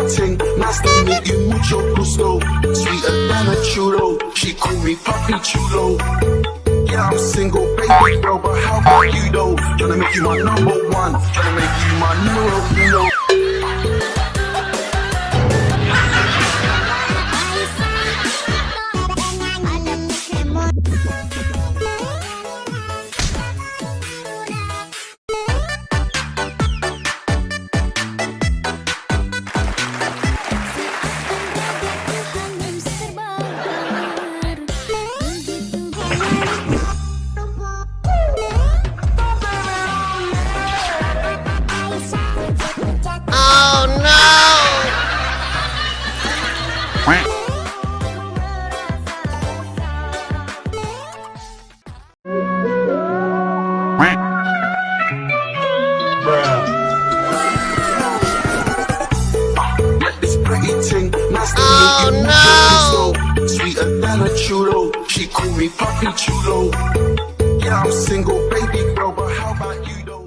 ting. Nice to meet you, mucho gusto. Sweeter than a churro. She call me Papi Chulo. Yeah, I'm single, baby girl, but how about you though? Tryna make you my number one. Tryna make you my numero uno. Oh no! Sweeter than a churro. She call me Papi Chulo. Yeah, I'm single, baby girl, but how about you though?